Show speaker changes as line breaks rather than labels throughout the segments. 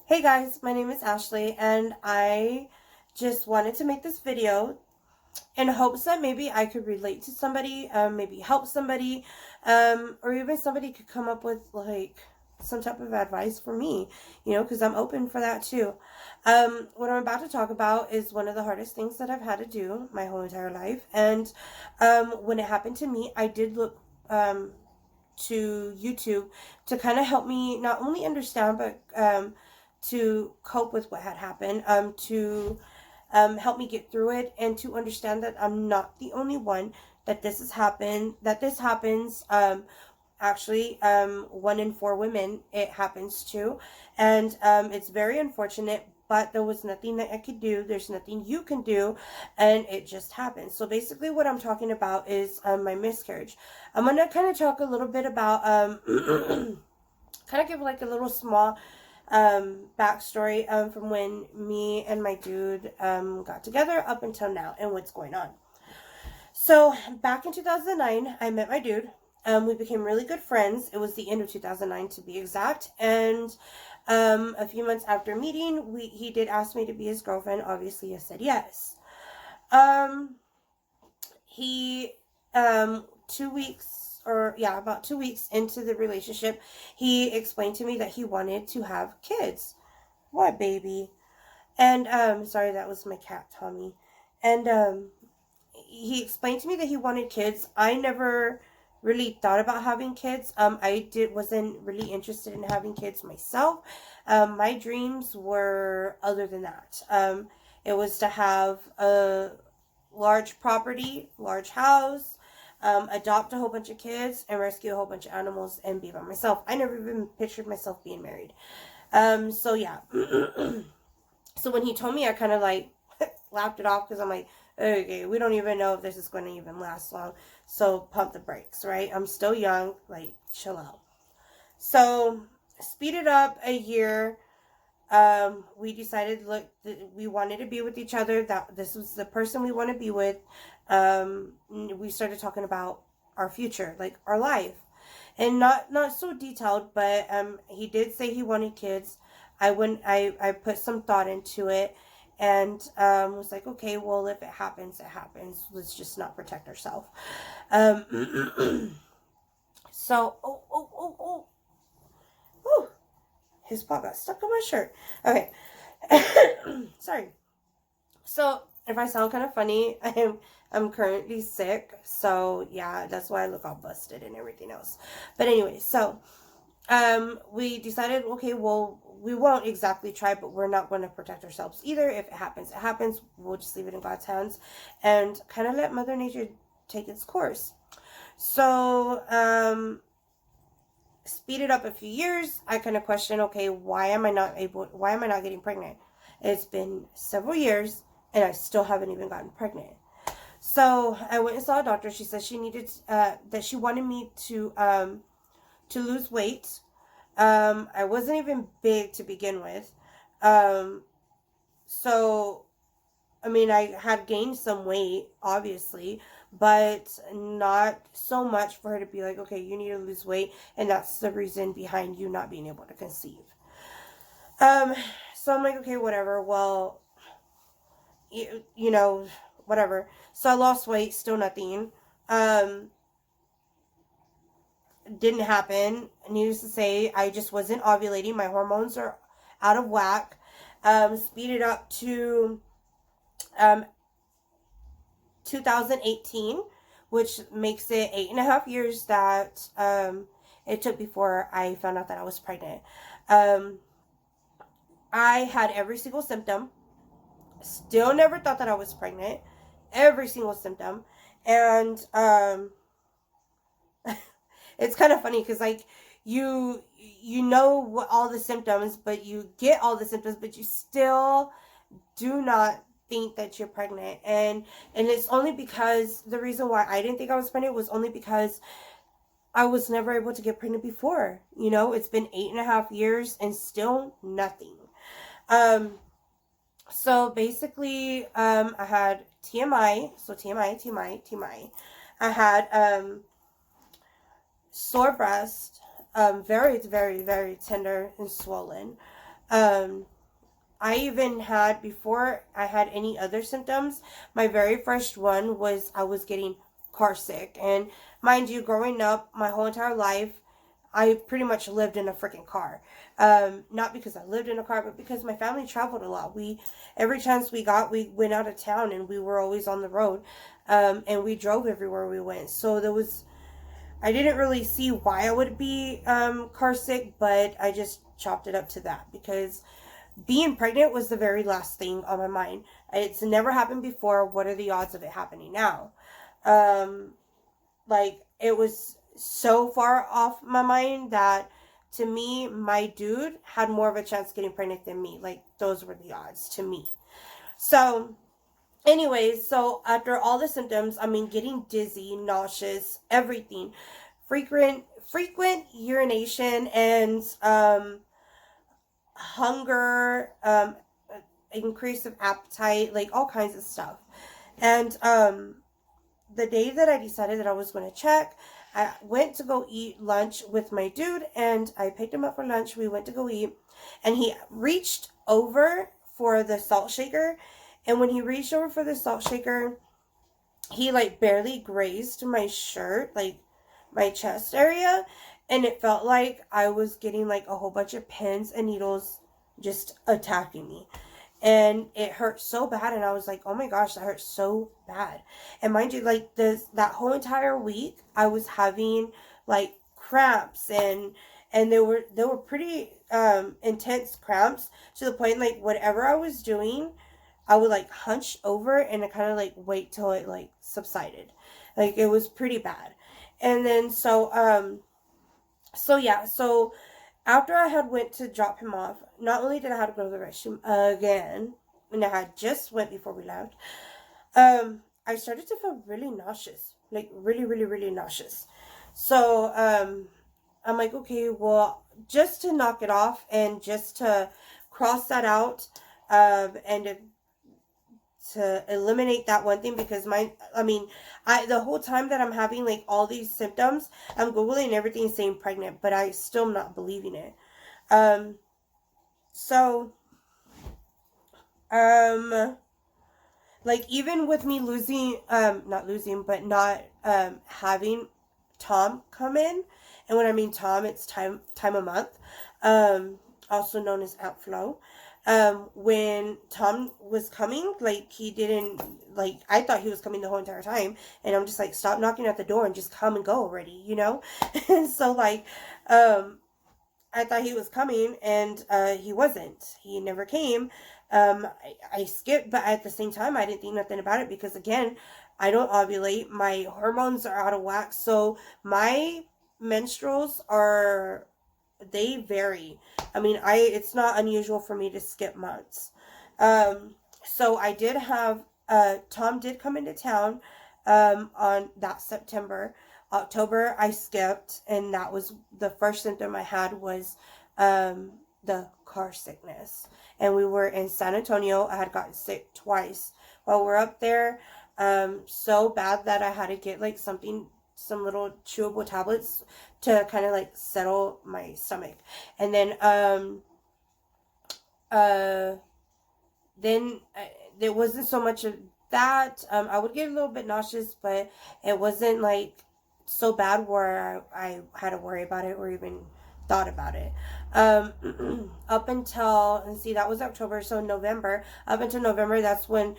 Hey guys, my name is Ashley and I just wanted to make this video in hopes that maybe I could relate to somebody, maybe help somebody, or even somebody could come up with like some type of advice for me, because I'm open for that too. What I'm about to talk about is one of the hardest things that I've had to do my whole entire life. And when it happened to me, I did look to YouTube to kind of help me not only understand, but to cope with what had happened, to help me get through it, and to understand that I'm not the only one that this has happened, that this happens. Actually, 1 in 4 women it happens to, and it's very unfortunate. But there was nothing that I could do. There's nothing you can do, and it just happened. So basically, what I'm talking about is my miscarriage. I'm gonna kind of talk a little bit about kind of give like a little small backstory from when me and my dude got together up until now and what's going on. So back in 2009, I met my dude. We became really good friends. It was the end of 2009 to be exact. And a few months after meeting, he did ask me to be his girlfriend. Obviously, I said yes. Um, he 2 weeks, or yeah, about 2 weeks into the relationship, he explained to me that he wanted to have kids. What baby? And sorry, that was my cat Tommy. And he explained to me that he wanted kids. I never really thought about having kids. Wasn't really interested in having kids myself. My dreams were other than that. It was to have a large property, large house, adopt a whole bunch of kids, and rescue a whole bunch of animals and be by myself. I never even pictured myself being married. So yeah. So when he told me, I kind of like laughed it off because I'm like, okay, we don't even know if this is going to even last long. So pump the brakes, right? I'm still young, like chill out. So speed it up a year. We decided, look, we wanted to be with each other. That this was the person we want to be with. We started talking about our future, like our life, and not so detailed, but he did say he wanted kids. I put some thought into it, and was like, okay, well, if it happens, it happens. Let's just not protect ourselves. So, whew, his paw got stuck on my shirt. Okay, sorry. So if I sound kind of funny, I'm currently sick, so yeah, that's why I look all busted and everything else. But anyway, so we decided, okay, well, we won't exactly try, but we're not going to protect ourselves either. If it happens, it happens. We'll just leave it in God's hands and kind of let Mother Nature take its course. So speed it up a few years. I kind of question, okay, why am I not getting pregnant? It's been several years and I still haven't even gotten pregnant. So I went and saw a doctor. She said she needed that she wanted me to lose weight. I wasn't even big to begin with. So I mean, I had gained some weight, obviously, but not so much for her to be like, okay, you need to lose weight, and that's the reason behind you not being able to conceive. Um, so I'm like, okay, whatever. Well, you know, whatever. So I lost weight, still nothing. Um, didn't happen. Needless to say, I just wasn't ovulating. My hormones are out of whack. Speeded up to um, 2018, which makes it 8.5 years that it took before I found out that I was pregnant. Um, I had every single symptom. Still never thought that I was pregnant. Every single symptom. And it's kind of funny because like you know what all the symptoms, but you get all the symptoms, but you still do not think that you're pregnant. And it's only because the reason why I didn't think I was pregnant was only because I was never able to get pregnant before. It's been 8.5 years and still nothing. So basically, I had TMI. So TMI. I had sore breast, very, very, very tender and swollen. I even had, before I had any other symptoms, my very first one was I was getting car sick. And mind you, growing up my whole entire life, I pretty much lived in a freaking car. Not because I lived in a car, but because my family traveled a lot. Every chance we got, we went out of town and we were always on the road. And we drove everywhere we went. So I didn't really see why I would be car sick, but I just chalked it up to that because being pregnant was the very last thing on my mind. It's never happened before. What are the odds of it happening now? Like, it was so far off my mind that to me, my dude had more of a chance getting pregnant than me. Like, those were the odds to me. So, anyways, so after all the symptoms, I mean, getting dizzy, nauseous, everything, frequent urination, and hunger, increase of appetite, like all kinds of stuff. And the day that I decided that I was going to check, I went to go eat lunch with my dude, and I picked him up for lunch. We went to go eat, and he reached over for the salt shaker. And when he reached over for the salt shaker, he like barely grazed my shirt, like my chest area. And it felt like I was getting like a whole bunch of pins and needles just attacking me. And it hurt so bad, and I was like, oh my gosh, that hurts so bad. And mind you, like that whole entire week I was having like cramps, and they were pretty intense cramps, to the point like whatever I was doing, I would like hunch over and I kind of like wait till it like subsided. Like, it was pretty bad. And then so after I had went to drop him off, not only did I have to go to the restroom again, and I had just went before we left, I started to feel really nauseous, like really, really, really nauseous. So I'm like, okay, well, just to knock it off and just to cross that out, and to eliminate that one thing, because the whole time that I'm having like all these symptoms, I'm googling everything saying pregnant, but I still am not believing it. um so um like, even with me losing, not losing, but not having Tom come in. And when I mean Tom, it's time a month, also known as outflow. When Tom was coming, like, he didn't, like, I thought he was coming the whole entire time, and I'm just like, stop knocking at the door and just come and go already, you know. And so, like, I thought he was coming, and he wasn't. He never came. I skipped, but at the same time, I didn't think nothing about it because, again, I don't ovulate. My hormones are out of whack, so my menstruals they vary. I mean, it's not unusual for me to skip months. So I did have Tom did come into town on that September. October I skipped, and that was the first symptom I had was the car sickness. And we were in San Antonio. I had gotten sick twice while we're up there. So bad that I had to get like some little chewable tablets to kind of like settle my stomach. And then then there wasn't so much of that. I would get a little bit nauseous, but it wasn't like so bad where I had to worry about it or even thought about it. Up until, and see, that was October, so November, up until November, that's when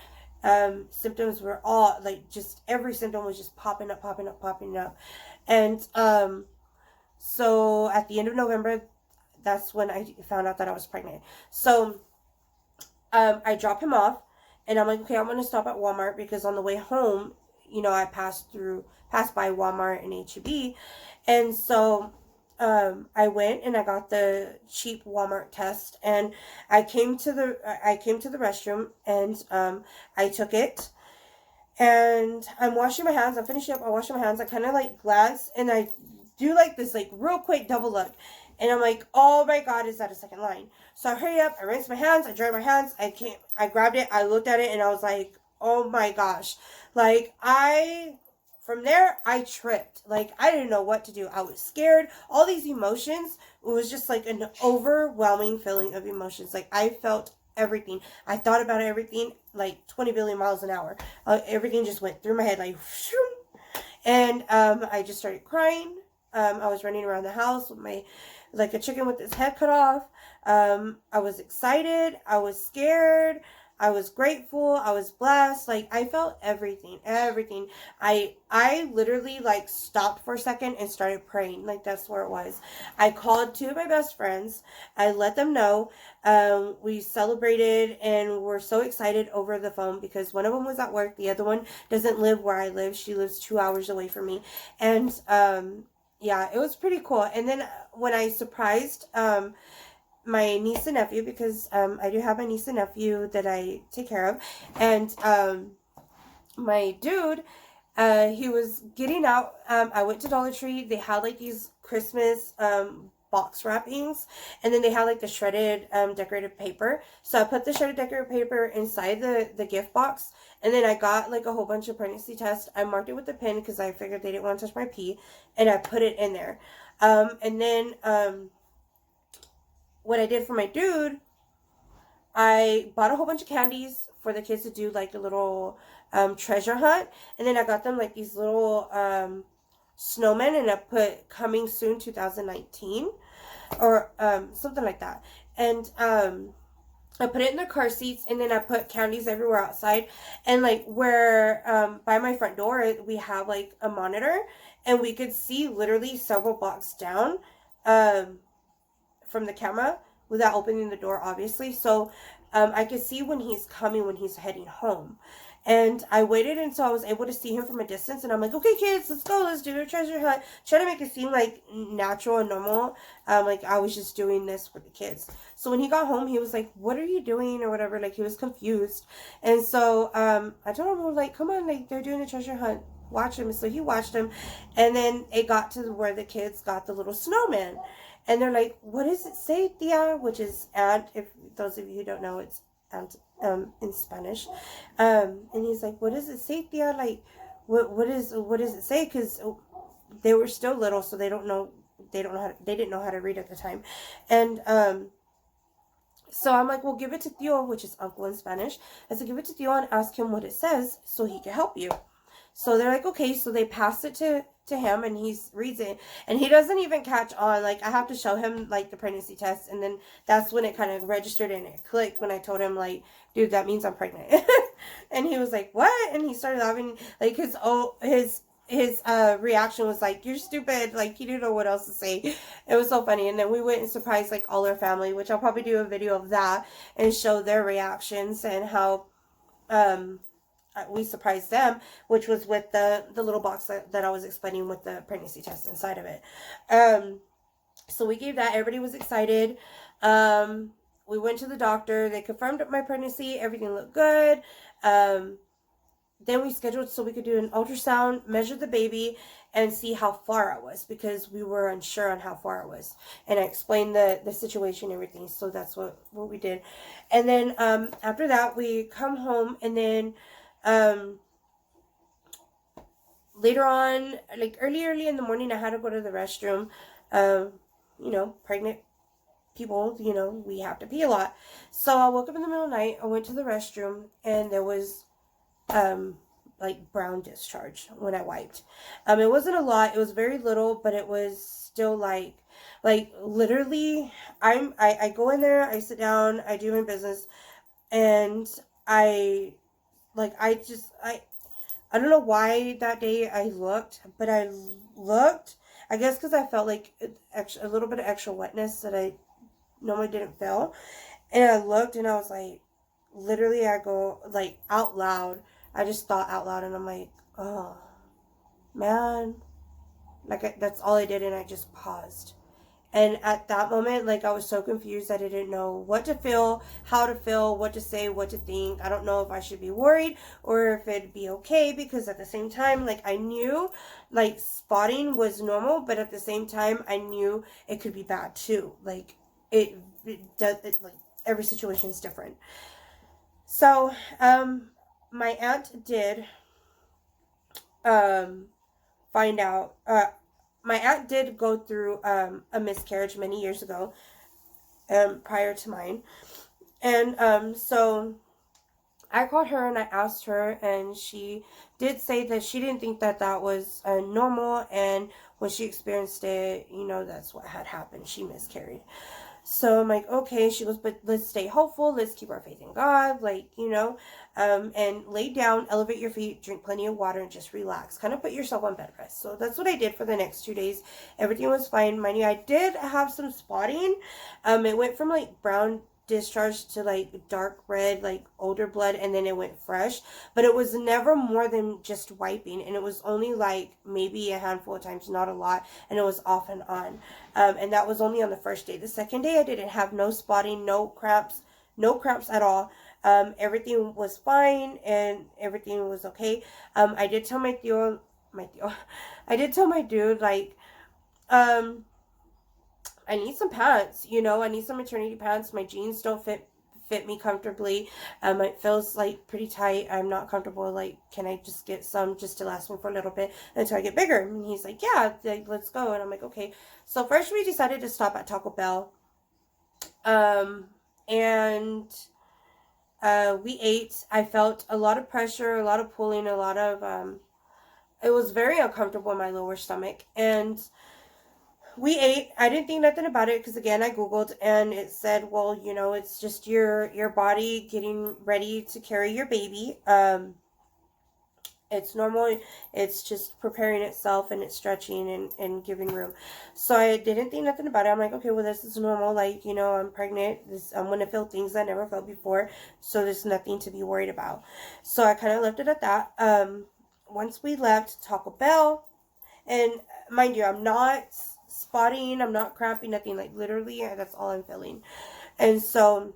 symptoms were all like, just every symptom was just popping up. And so at the end of November, that's when I found out that I was pregnant. So I drop him off, and I'm like, okay, I'm gonna stop at Walmart because on the way home, I passed by Walmart and H-E-B. And so I went and I got the cheap Walmart test, and I came to the restroom, and I took it, and I'm washing my hands. I'm finishing up. I'm washing my hands. I kind of like glance, and I do like this like real quick double look, and I'm like, oh my god, is that a second line? So I hurry up. I rinse my hands. I dry my hands. I grabbed it. I looked at it, and I was like, oh my gosh, like, I from there, I tripped. Like, I didn't know what to do. I was scared. All these emotions, it was just like an overwhelming feeling of emotions. Like, I felt everything. I thought about everything like 20 billion miles an hour. Everything just went through my head like, and I just started crying. I was running around the house with my, like a chicken with its head cut off. I was excited. I was scared. I was grateful. I was blessed. Like, I felt everything, everything. I literally like stopped for a second and started praying. Like, that's where it was. I called two of my best friends. I let them know. We celebrated and were so excited over the phone because one of them was at work. The other one doesn't live where I live. She lives 2 hours away from me. And, yeah, it was pretty cool. And then when I surprised, my niece and nephew, because I do have a niece and nephew that I take care of, and my dude, he was getting out. I went to Dollar Tree. They had like these Christmas box wrappings, and then they had like the shredded decorative paper. So I put the shredded decorative paper inside the gift box, and then I got like a whole bunch of pregnancy tests. I marked it with a pin because I figured they didn't want to touch my pee, and I put it in there. And then what I did for my dude, I bought a whole bunch of candies for the kids to do like a little treasure hunt, and then I got them like these little snowmen, and I put coming soon 2019 or something like that, and I put it in the car seats, and then I put candies everywhere outside, and like where by my front door we have like a monitor, and we could see literally several blocks down from the camera without opening the door, obviously. So I could see when he's coming, when he's heading home. And I waited until I was able to see him from a distance, and I'm like, okay, kids, let's go, let's do a treasure hunt. Try to make it seem like natural and normal, like I was just doing this for the kids. So when he got home, he was like, what are you doing, or whatever, like he was confused. And so I told him, like, come on, like they're doing a treasure hunt, watch him. So he watched him, and then it got to where the kids got the little snowman. And they're like, what does it say, Tia? Which is aunt, if those of you who don't know, it's aunt in Spanish. And he's like, what does it say, Tia? Like, what does it say? Because they were still little, so they didn't know how to read at the time. And so I'm like, well, give it to Tio, which is uncle in Spanish. I said, give it to Tio and ask him what it says so he can help you. So they're like, okay. So they pass it to him, and he reads it, and he doesn't even catch on. Like, I have to show him like the pregnancy test, and then that's when it kind of registered and it clicked when I told him, like, dude, that means I'm pregnant. And he was like, what? And he started laughing, like his reaction was like, you're stupid. Like, he didn't know what else to say. It was so funny. And then we went and surprised like all our family, which I'll probably do a video of that and show their reactions and how we surprised them, which was with the little box that I was explaining with the pregnancy test inside of it. So we gave that. Everybody was excited. We went to the doctor. They confirmed my pregnancy. Everything looked good. Then we scheduled so we could do an ultrasound, measure the baby, and see how far I was, because we were unsure on how far I was. And I explained the situation and everything. So that's what we did. And then after that, we come home, and then later on, like early in the morning, I had to go to the restroom. Pregnant people, we have to pee a lot. So I woke up in the middle of the night. I went to the restroom, and there was like brown discharge when I wiped. It wasn't a lot. It was very little, but it was still like literally I go in there, I sit down, I do my business, and I don't know why that day I looked, but I looked, I guess because I felt like a little bit of extra wetness that I normally didn't feel. And I looked, and I was like, literally, I go, like, out loud. I just thought out loud, and I'm like, oh, man. Like, that's all I did, and I just paused. And at that moment, like, I was so confused that I didn't know what to feel, how to feel, what to say, what to think. I don't know if I should be worried or if it'd be okay, because at the same time, like, I knew, like, spotting was normal, but at the same time, I knew it could be bad, too. Like, it does, like, every situation is different. So, my aunt did, find out, my aunt did go through a miscarriage many years ago, prior to mine. And so I called her and I asked her, and she did say that she didn't think that that was normal, and when she experienced it, you know, that's what had happened. She miscarried. So I'm like, okay. She goes, but let's stay hopeful. Let's keep our faith in God, like, you know, and lay down, elevate your feet, drink plenty of water, and just relax. Kind of put yourself on bed rest. So that's what I did for the next 2 days. Everything was fine. Mind you, I did have some spotting. It went from like brown discharge to like dark red, like older blood, and then it went fresh, but it was never more than just wiping, and it was only like maybe a handful of times, not a lot, and it was off and on. And that was only on the first day. The second day I didn't have no spotting, no cramps, at all. Everything was fine and everything was okay. I did tell I did tell my dude, like, I need some pants, you know, I need some maternity pants. My jeans don't fit me comfortably. It feels like pretty tight. I'm not comfortable. Like, can I just get some just to last me for a little bit until I get bigger? And he's like, yeah, like, let's go. And I'm like, okay. So first we decided to stop at Taco Bell. And we ate. I felt a lot of pressure, a lot of pulling, a lot of, it was very uncomfortable in my lower stomach. And we ate. I didn't think nothing about it because, again, I Googled and it said, well, you know, it's just your body getting ready to carry your baby. It's normal. It's just preparing itself, and it's stretching and giving room. So I didn't think nothing about it. I'm like, okay, well, this is normal. Like, you know, I'm pregnant. I'm going to feel things I never felt before. So there's nothing to be worried about. So I kind of left it at that. Once we left Taco Bell, and mind you, I'm not spotting, I'm not cramping, nothing. Like, literally, that's all I'm feeling. And so,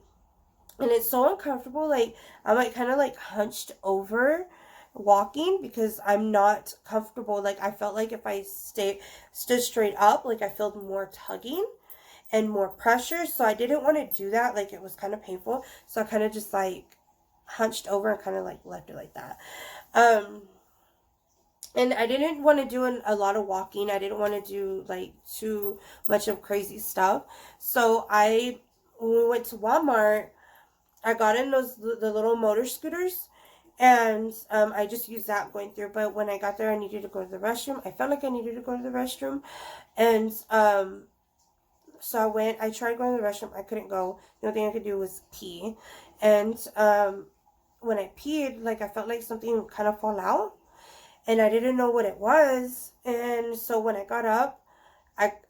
and it's so uncomfortable. Like, I'm like kind of like hunched over walking because I'm not comfortable. Like, I felt like if I stood straight up, like, I felt more tugging and more pressure. So I didn't want to do that. Like, it was kind of painful. So I kind of just like hunched over and kind of like left it like that. And I didn't want to do a lot of walking. I didn't want to do like too much of crazy stuff. So when we went to Walmart, I got in the little motor scooters, and I just used that going through. But when I got there, I needed to go to the restroom. I felt like I needed to go to the restroom, and so I tried going to the restroom. I couldn't go. The only thing I could do was pee, and when I peed, like, I felt like something kind of fall out. And I didn't know what it was. And so when I got up,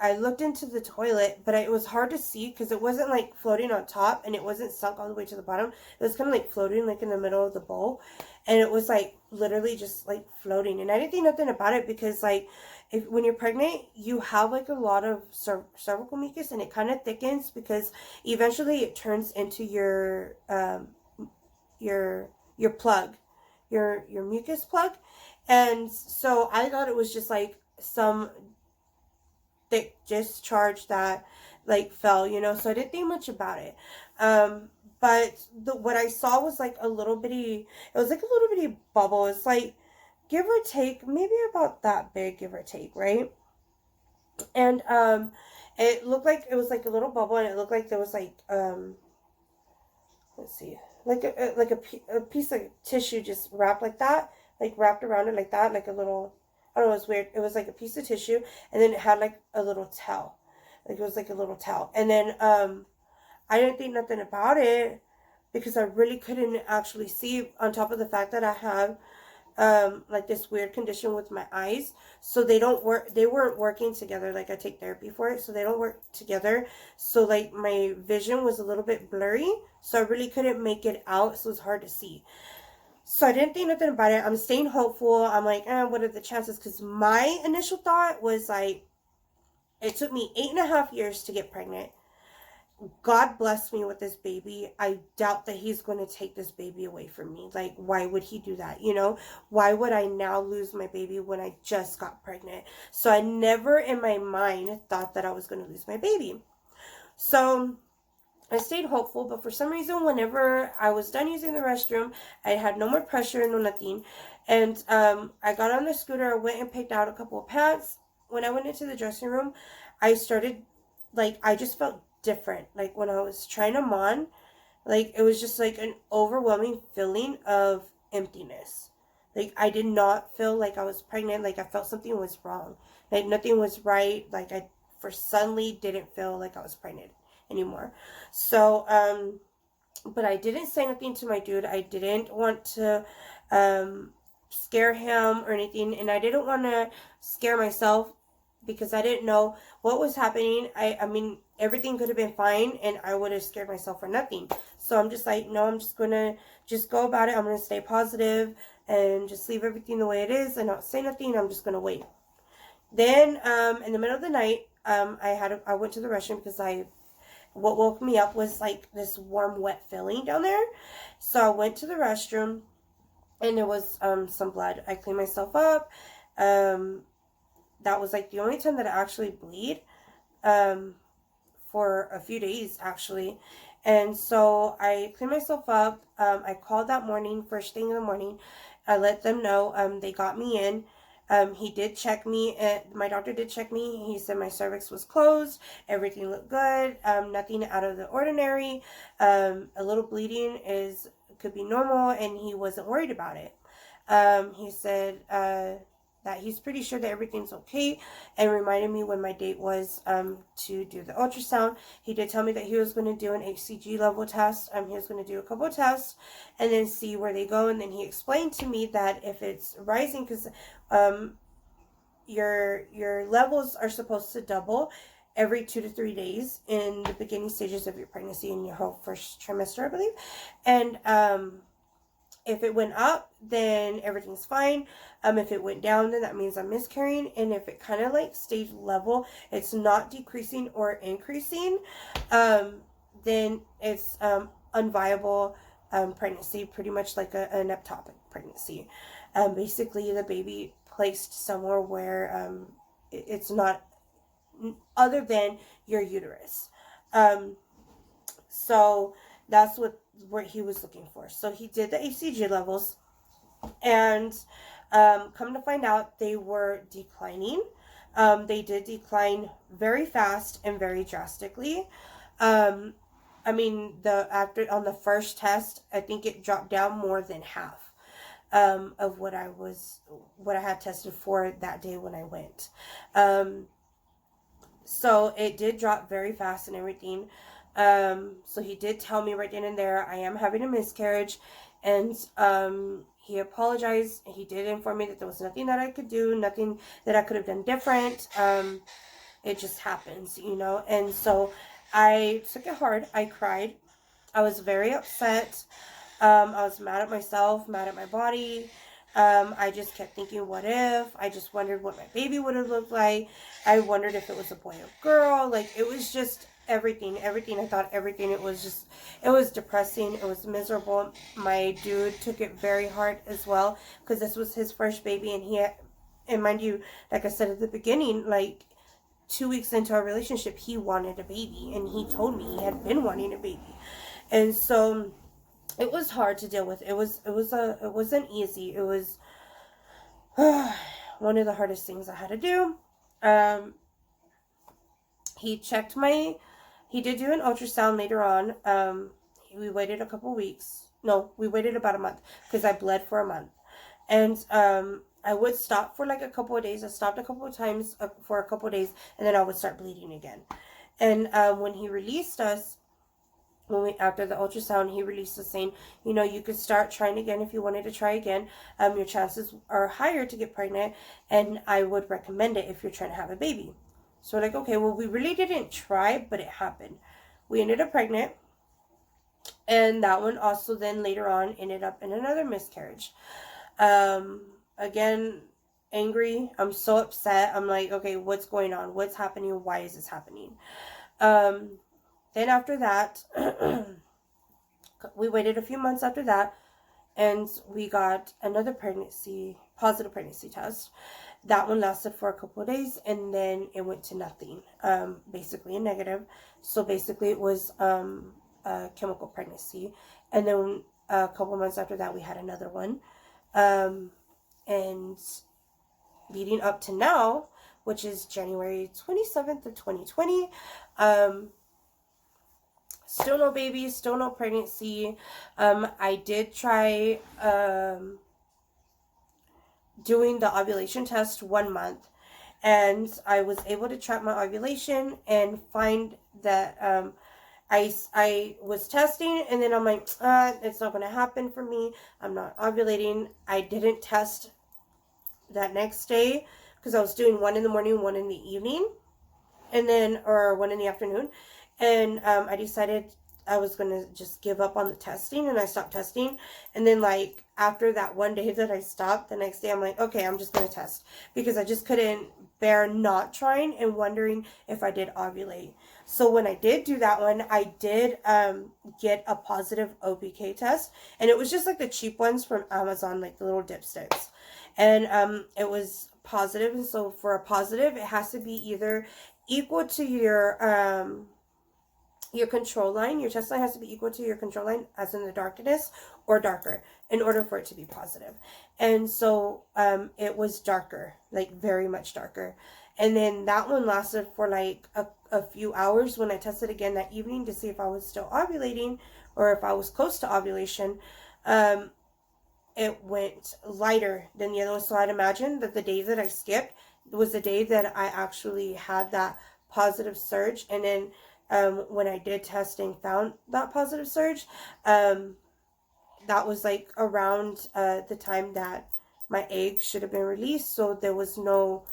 I looked into the toilet, but it was hard to see because it wasn't like floating on top and it wasn't sunk all the way to the bottom. It was kind of like floating like in the middle of the bowl. And it was like literally just like floating. And I didn't think nothing about it because, like, when you're pregnant, you have like a lot of cervical mucus, and it kind of thickens because eventually it turns into your plug, your mucus plug. And so I thought it was just like some thick discharge that like fell, you know, so I didn't think much about it. But what I saw was like it was like a little bitty bubble. It's like, give or take, maybe about that big, give or take, right? And it looked like it was like a little bubble, and it looked like there was like let's see, like a piece of tissue just wrapped like that, like wrapped around it like that, like a little, I don't know, it was weird. It was like a piece of tissue, and then it had like a little towel, like it was like a little towel. And then I didn't think nothing about it because I really couldn't actually see, on top of the fact that I have like this weird condition with my eyes. So they weren't working together. Like, I take therapy for it, so they don't work together. So like my vision was a little bit blurry, so I really couldn't make it out, so it's hard to see. So I didn't think nothing about it. I'm staying hopeful. I'm like, what are the chances? Because my initial thought was like, it took me 8.5 years to get pregnant. God blessed me with this baby. I doubt that he's going to take this baby away from me. Like, why would he do that? You know, why would I now lose my baby when I just got pregnant? So I never in my mind thought that I was going to lose my baby. So I stayed hopeful, but for some reason, whenever I was done using the restroom, I had no more pressure, no nothing. And I got on the scooter, I went and picked out a couple of pants. When I went into the dressing room, I started, like, I just felt different. Like, when I was trying them on, like, it was just like an overwhelming feeling of emptiness. Like, I did not feel like I was pregnant. Like, I felt something was wrong. Like, nothing was right. Like, I for suddenly didn't feel like I was pregnant anymore. So, but I didn't say anything to my dude. I didn't want to scare him or anything, and I didn't want to scare myself because I didn't know what was happening. I mean, everything could have been fine, and I would have scared myself for nothing. So I'm just like, no, I'm just gonna just go about it. I'm gonna stay positive and just leave everything the way it is and not say nothing. I'm just gonna wait. Then, in the middle of the night, I went to the restroom because what woke me up was like this warm, wet feeling down there. So I went to the restroom and there was some blood. I cleaned myself up. That was like the only time that I actually bleed for a few days actually. And so I cleaned myself up. I called that morning, first thing in the morning. I let them know. They got me in. He did check me. My doctor did check me. He said my cervix was closed. Everything looked good. Nothing out of the ordinary. A little bleeding could be normal, and he wasn't worried about it. He said that he's pretty sure that everything's okay, and reminded me when my date was to do the ultrasound. He did tell me that he was going to do an HCG level test. He was going to do a couple of tests and then see where they go. And then he explained to me that if it's rising, because your levels are supposed to double every 2 to 3 days in the beginning stages of your pregnancy in your whole first trimester, I believe. And if it went up, then everything's fine. If it went down, then that means I'm miscarrying. And if it kind of like stayed level, it's not decreasing or increasing, then it's unviable pregnancy, pretty much like an ectopic pregnancy. Basically, the baby placed somewhere where it's not other than your uterus. So that's what he was looking for. So he did the HCG levels, and come to find out, they were declining. They did decline very fast and very drastically. I mean, on the first test, I think it dropped down more than half of what I had tested for that day when I went. So it did drop very fast and everything. So he did tell me right then and there, I am having a miscarriage, and he apologized. He did inform me that there was nothing that I could do, nothing that I could have done different. It just happens, and so I took it hard. I cried. I was very upset. I was mad at myself, mad at my body. I just kept thinking, what if? I just wondered what my baby would have looked like. I wondered if it was a boy or girl. Like, it was just everything. I thought everything. It was depressing. It was miserable. My dude took it very hard as well, because this was his first baby, and mind you, like I said at the beginning, like 2 weeks into our relationship, he wanted a baby, and he told me he had been wanting a baby. And so it was hard to deal with. It wasn't easy. It was one of the hardest things I had to do. He did do an ultrasound later on. We waited a couple weeks. No, we waited about a month, because I bled for a month. And I would stop for like a couple of days. I stopped a couple of times for a couple of days, and then I would start bleeding again. And when he released us, after the ultrasound, he released us saying, you could start trying again if you wanted to try again. Your chances are higher to get pregnant, and I would recommend it if you're trying to have a baby. So we're like, okay, well, we really didn't try, but it happened. We ended up pregnant, and that one also then later on ended up in another miscarriage. Again, angry. I'm so upset. I'm like, okay, what's going on? What's happening? Why is this happening? Then after that, we waited a few months after that, and we got another positive pregnancy test. That one lasted for a couple of days, and then it went to nothing, basically a negative. So basically it was chemical pregnancy. And then a couple months after that, we had another one. And leading up to now, which is January 27th of 2020, still no baby, still no pregnancy. I did try doing the ovulation test 1 month, and I was able to track my ovulation and find that I was testing, and then I'm like, it's not going to happen for me. I'm not ovulating. I didn't test that next day because I was doing one in the morning, one in the evening, and then, or one in the afternoon. And I decided I was going to just give up on the testing, and I stopped testing. And then, like, after that one day that I stopped, the next day I'm like, okay, I'm just going to test, because I just couldn't bear not trying and wondering if I did ovulate. So when I did do that one, I did get a positive OPK test, and it was just like the cheap ones from Amazon, like the little dipsticks. And it was positive, and so for a positive, it has to be either equal to your control line. Your test line has to be equal to your control line, as in the darkness, or darker, in order for it to be positive. And so it was darker, like very much darker. And then that one lasted for like a few hours. When I tested again that evening to see if I was still ovulating or if I was close to ovulation, it went lighter than the other one. So I'd imagine that the day that I skipped was the day that I actually had that positive surge. And then when I did testing, found that positive surge, that was like around the time that my egg should have been released. So there was no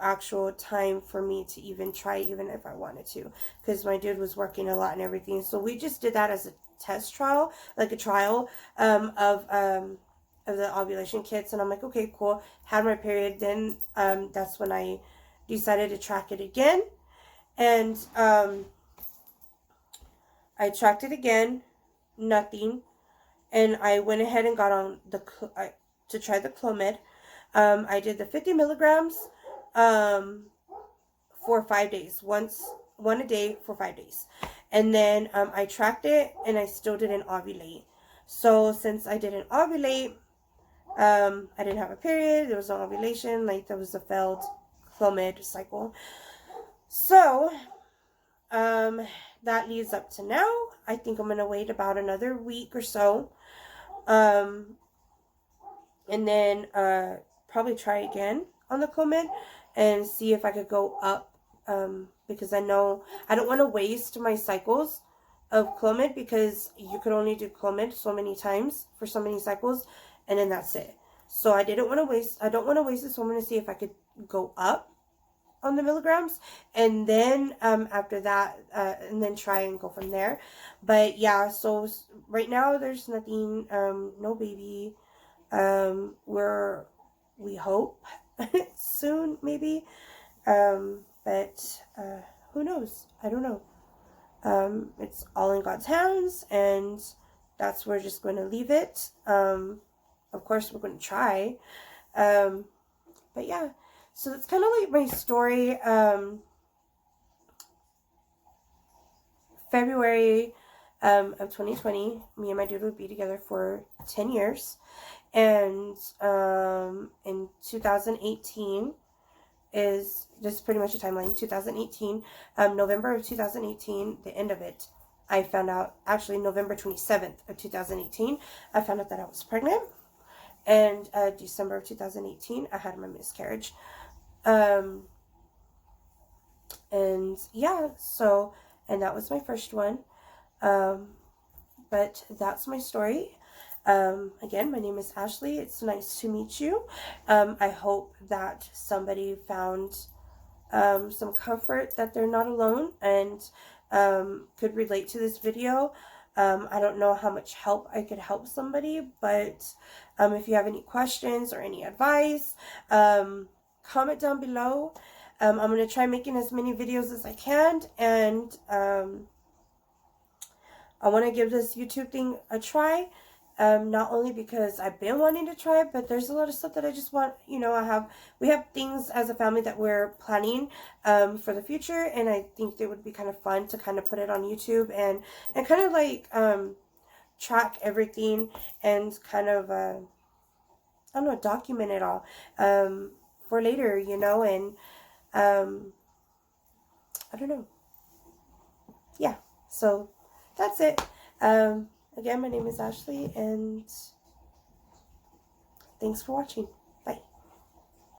actual time for me to even try, even if I wanted to, because my dude was working a lot and everything. So we just did that as a test trial, like a trial of the ovulation kits. And I'm like, okay, cool. Had my period. Then that's when I decided to track it again. And I tracked it again, nothing. And I went ahead and got on to try the clomid. I did the 50 milligrams for 5 days, one a day for 5 days. And then I tracked it, and I still didn't ovulate. So since I didn't ovulate, I didn't have a period, there was no ovulation, like there was a failed clomid cycle. So that leads up to now. I think I'm going to wait about another week or so. And then probably try again on the clomid and see if I could go up. Because I know I don't want to waste my cycles of clomid, because you could only do clomid so many times for so many cycles, and then that's it. So I don't want to waste it, so I'm going to see if I could go up on the milligrams, and then after that, and then try and go from there. But yeah, so right now there's nothing, no baby. We hope soon, maybe, but who knows? I don't know. It's all in God's hands, and that's where we're just going to leave it. Of course, we're going to try. But yeah, so that's kind of like my story. February of 2020, me and my dude would be together for 10 years. And in 2018 this is pretty much a timeline. 2018, November of 2018, the end of it, I found out, actually November 27th of 2018, I found out that I was pregnant. And December of 2018, I had my miscarriage. And yeah, so, and that was my first one. But that's my story. Again, my name is Ashley. It's nice to meet you. I hope that somebody found some comfort, that they're not alone, and could relate to this video. I don't know how much help I could help somebody, but if you have any questions or any advice, comment down below. I'm going to try making as many videos as I can, and I want to give this YouTube thing a try. Not only because I've been wanting to try it, but there's a lot of stuff that I just want, you know, we have things as a family that we're planning for the future, and I think it would be kind of fun to kind of put it on YouTube and kind of like track everything and kind of I don't know, document it all for later, you know, and I don't know. Yeah, so that's it. Again, my name is Ashley, and thanks for watching.